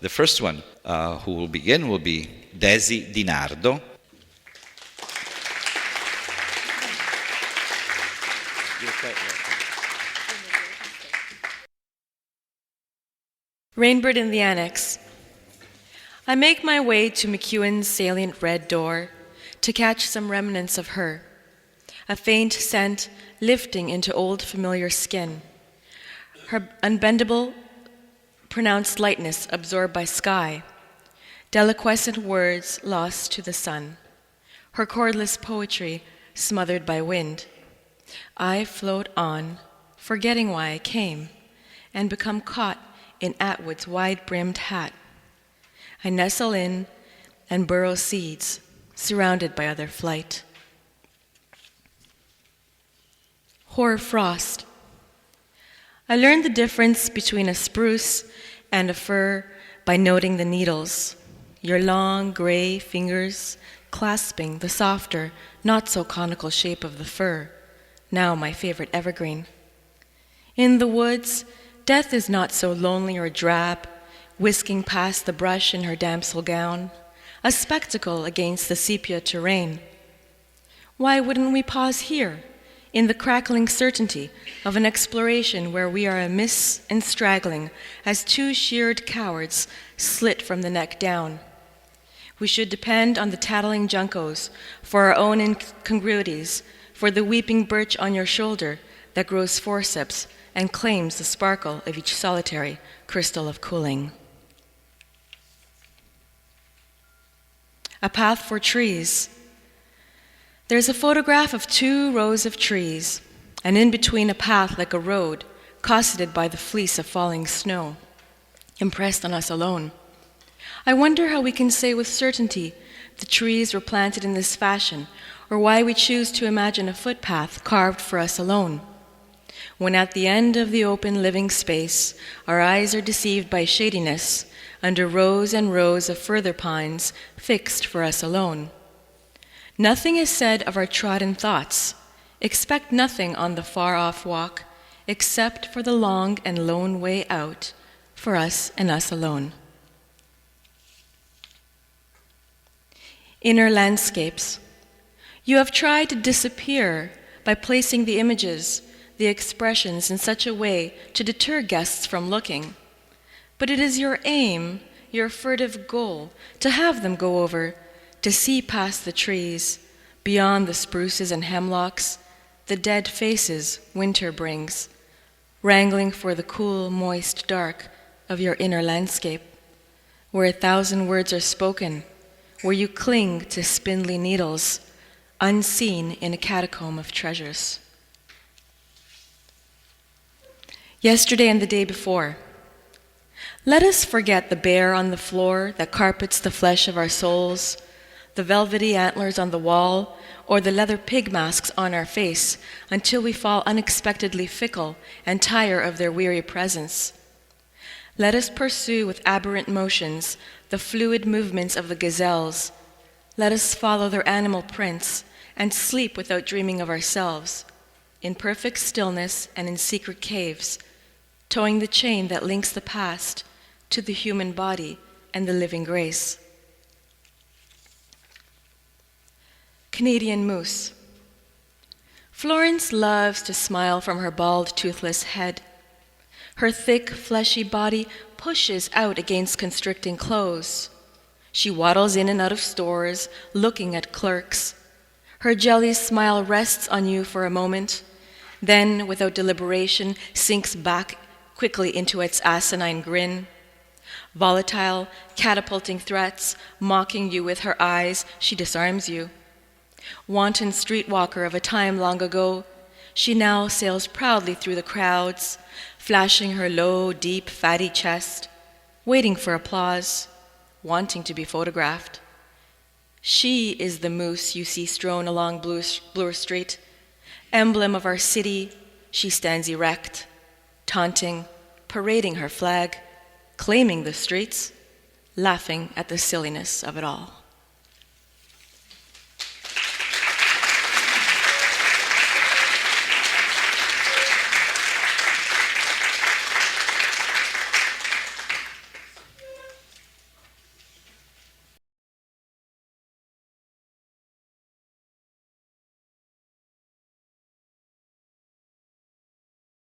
The first one who will begin will be Desi DiNardo. Rainbird in the Annex. I make my way to McEwen's salient red door to catch some remnants of her, a faint scent lifting into old familiar skin, her unbendable, pronounced lightness absorbed by sky, deliquescent words lost to the sun, her chordless poetry smothered by wind. I float on, forgetting why I came, and become caught in Atwood's wide-brimmed hat. I nestle in and burrow seeds, surrounded by other flight. Hoar frost. I learned the difference between a spruce and a fir by noting the needles, your long gray fingers clasping the softer, not so conical shape of the fir, now my favorite evergreen. In the woods, death is not so lonely or drab, whisking past the brush in her damsel gown, a spectacle against the sepia terrain. Why wouldn't we pause here, in the crackling certainty of an exploration where we are amiss and straggling as two sheared cowards slit from the neck down? We should depend on the tattling juncos for our own incongruities, for the weeping birch on your shoulder that grows forceps and claims the sparkle of each solitary crystal of cooling. A path for trees. There's a photograph of 2 rows of trees, and in between a path like a road, cosseted by the fleece of falling snow, impressed on us alone. I wonder how we can say with certainty the trees were planted in this fashion, or why we choose to imagine a footpath carved for us alone. When at the end of the open living space, our eyes are deceived by shadiness under rows and rows of further pines fixed for us alone. Nothing is said of our trodden thoughts. Expect nothing on the far-off walk, except for the long and lone way out, for us and us alone. Inner landscapes. You have tried to disappear by placing the images, the expressions in such a way to deter guests from looking. But it is your aim, your furtive goal, to have them go over, to see past the trees, beyond the spruces and hemlocks, the dead faces winter brings, wrangling for the cool, moist dark of your inner landscape, where 1,000 words are spoken, where you cling to spindly needles, unseen in a catacomb of treasures. Yesterday and the day before. Let us forget the bear on the floor that carpets the flesh of our souls, the velvety antlers on the wall, or the leather pig masks on our face, until we fall unexpectedly fickle and tire of their weary presence. Let us pursue with aberrant motions the fluid movements of the gazelles. Let us follow their animal prints and sleep without dreaming of ourselves, in perfect stillness and in secret caves, towing the chain that links the past to the human body and the living grace. Canadian moose. Florence loves to smile from her bald, toothless head. Her thick, fleshy body pushes out against constricting clothes. She waddles in and out of stores, looking at clerks. Her jelly smile rests on you for a moment, then, without deliberation, sinks back quickly into its asinine grin. Volatile, catapulting threats, mocking you with her eyes, she disarms you. Wanton streetwalker of a time long ago, she now sails proudly through the crowds, flashing her low, deep, fatty chest, waiting for applause, wanting to be photographed. She is the moose you see strewn along Bloor Street, emblem of our city. She stands erect, taunting, parading her flag, claiming the streets, laughing at the silliness of it all.